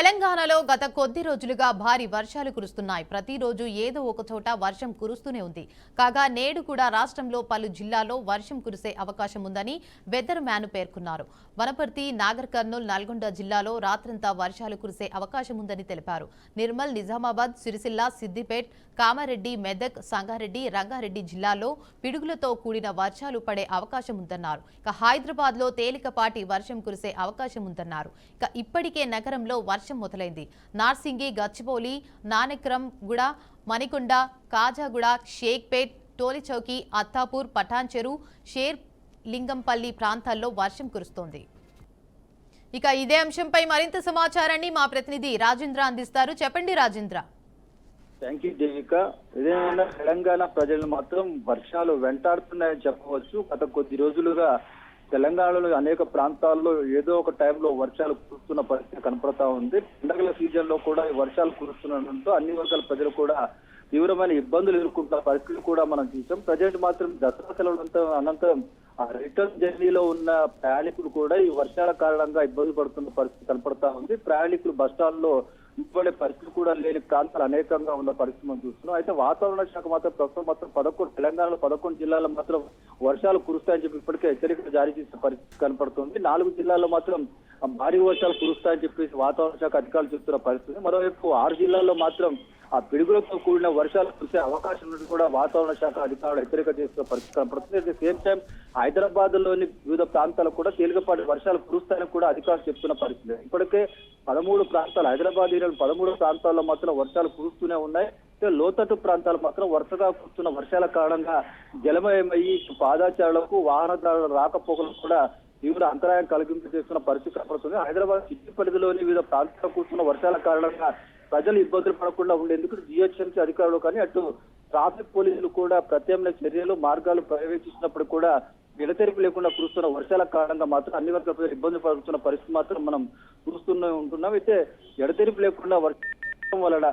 తెలంగాణలో గత కొద్ది రోజులుగా భారీ వర్షాలు కురుస్తున్నాయి. ప్రతిరోజు ఏదో ఒక చోట వర్షం కురుస్తూనే ఉంది. కాగా నేడు కూడా రాష్ట్రంలో పలు జిల్లాల్లో వర్షం కురిసే అవకాశం ఉందని వెదర్ మ్యాన్ పేర్కొన్నారు. వనపర్తి, నాగర్ కర్నూల్, నల్గొండ జిల్లాలో రాత్రంతా వర్షాలు కురిసే అవకాశం ఉందని తెలిపారు. నిర్మల్, నిజామాబాద్, సిరిసిల్ల, సిద్దిపేట్, కామారెడ్డి, మెదక్, సంగారెడ్డి, రంగారెడ్డి జిల్లాల్లో పిడుగులతో కూడిన వర్షాలు పడే అవకాశం ఉందన్నారు. ఇక హైదరాబాద్ లో తేలికపాటి వర్షం కురిసే అవకాశం ఉందన్నారు. ఇక ఇప్పటికే నగరంలో వర్షం మొదలైంది. నార్సింగి, గచ్చిబౌలి, నానక్రంగూడ, మణికొండ, కాజాగూడ, షేక్పేట్, టోలిచౌకి, అత్తాపూర్, పటాన్చెరు, షేర్ లింగంపల్లి ప్రాంతాల్లో వర్షం కురుస్తోంది. ఇక ఇదే అంశంపై మరింత సమాచారాన్ని మా ప్రతినిధి రాజేంద్ర అందిస్తారు. చెప్పండి రాజేంద్ర. Thank you Devika. ఇదేమైనా తెలంగాణ ప్రజలు మాత్రం వర్షాలు వెంటాడుతున్నాయని చెప్పవచ్చు. గత కొద్ది రోజులుగా తెలంగాణలో అనేక ప్రాంతాల్లో ఏదో ఒక టైంలో వర్షాలు కురుస్తున్న పరిస్థితి కనపడతా ఉంది. పండుగల సీజన్ లో కూడా ఈ వర్షాలు కురుస్తుండటంతో అన్ని వర్గాల ప్రజలు కూడా తీవ్రమైన ఇబ్బందులు ఎదుర్కొంటున్న పరిస్థితులు కూడా మనం చూసాం. ప్రజెంట్ మాత్రం దసరా సెలవులంతా అనంతరం ఆ రిటర్న్ జర్నీలో ఉన్న ప్రయాణికులు కూడా ఈ వర్షాల కారణంగా ఇబ్బంది పడుతున్న పరిస్థితి కనపడతా ఉంది. ప్రయాణికులు బస్టాండ్లో ఇప్పుడే పరిస్థితి కూడా లేని ప్రాంతాలు అనేకంగా ఉన్న పరిస్థితి మనం చూస్తున్నాం. అయితే వాతావరణ శాఖ మాత్రం ప్రస్తుతం మాత్రం తెలంగాణలో 11 జిల్లాల్లో మాత్రం వర్షాలు కురుస్తాయని చెప్పి ఇప్పటికే హెచ్చరికలు జారీ చేసిన పరిస్థితి కనపడుతుంది. 4 జిల్లాల్లో మాత్రం భారీ వర్షాలు కురుస్తాయని చెప్పేసి వాతావరణ శాఖ అధికారులు చెప్తున్న పరిస్థితి. మరోవైపు 6 జిల్లాల్లో మాత్రం ఆ పిడుగులతో కూడిన వర్షాలు కురిసే అవకాశం ఉన్నట్టు కూడా వాతావరణ శాఖ అధికారులు హెచ్చరిక చేస్తున్న పరిస్థితి కనపడుతుంది. At the same time Hyderabad లోని వివిధ ప్రాంతాలకు కూడా తేలికపాటి వర్షాలు కురుస్తాయని కూడా అధికారులు చెప్తున్న పరిస్థితి. ఇప్పటికే 13 ప్రాంతాలు, హైదరాబాద్ ఏరియాలో 13 ప్రాంతాల్లో మాత్రం వర్షాలు కురుస్తూనే ఉన్నాయి. లోతట్టు ప్రాంతాలు మాత్రం వరుసగా కురుస్తున్న వర్షాల కారణంగా జలమయమయ్యి పాదాచారులకు, వాహనదారుల రాకపోకలకు కూడా తీవ్ర అంతరాయం కలిగించేస్తున్న పరిస్థితి కనపడుతుంది. హైదరాబాద్ సిటీ పరిధిలోని వివిధ ప్రాంతాల్లో కురుస్తున్న వర్షాల కారణంగా ప్రజలు ఇబ్బందులు పడకుండా ఉండేందుకు జిహెచ్ఎంసీ అధికారులు కానీ అటు ట్రాఫిక్ పోలీసులు కూడా ప్రత్యామ్నాయ చర్యలు, మార్గాలు పర్యవేక్షించినప్పుడు కూడా ఎడతెరిపి లేకుండా కురుస్తున్న వర్షాల కారణంగా మాత్రం అన్ని వర్గాల ప్రజలు ఇబ్బంది పడుతున్న పరిస్థితి మాత్రం మనం చూస్తూనే ఉంటున్నాం. అయితే ఎడతెరిపి లేకుండా వర్షం వలన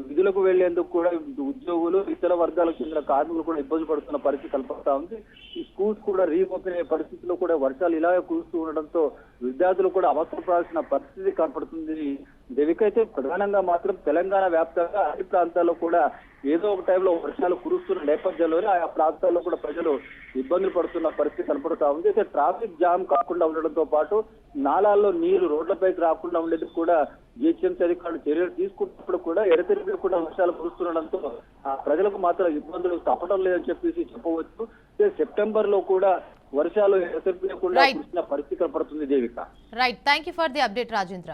విధులకు వెళ్లేందుకు కూడా ఉద్యోగులు, ఇతర వర్గాలకు చెందిన కార్మికులు కూడా ఇబ్బంది పడుతున్న పరిస్థితి కనపడతా ఉంది. ఈ స్కూల్స్ కూడా రీఓపెన్ అయ్యే పరిస్థితుల్లో కూడా వర్షాలు ఇలాగే కురుస్తూ ఉండడంతో విద్యార్థులు కూడా అవసరపడాల్సిన పరిస్థితి కనపడుతుంది. దేవికైతే ప్రధానంగా మాత్రం తెలంగాణ వ్యాప్తంగా అన్ని ప్రాంతాల్లో కూడా ఏదో ఒక టైంలో వర్షాలు కురుస్తున్న నేపథ్యంలోనే ఆయా ప్రాంతాల్లో కూడా ప్రజలు ఇబ్బందులు పడుతున్న పరిస్థితి కనపడుతా ఉంది. అయితే ట్రాఫిక్ జామ్ కాకుండా ఉండడంతో పాటు నాలాల్లో నీరు రోడ్లపైకి రాకుండా ఉండేందుకు కూడా జిహెచ్ఎంసీ అధికారులు చర్యలు తీసుకున్నప్పుడు కూడా ఎడతెరిపి కూడా వర్షాలు కురుస్తుండడంతో ప్రజలకు మాత్రం ఇబ్బందులు తప్పడం లేదని చెప్పేసి చెప్పవచ్చు. సెప్టెంబర్ లో కూడా వర్షాలు ఎడతెరిపి లేకుండా కురిసిన పరిస్థితి కనపడుతుంది Devika. Right, thank you for the update Rajendra.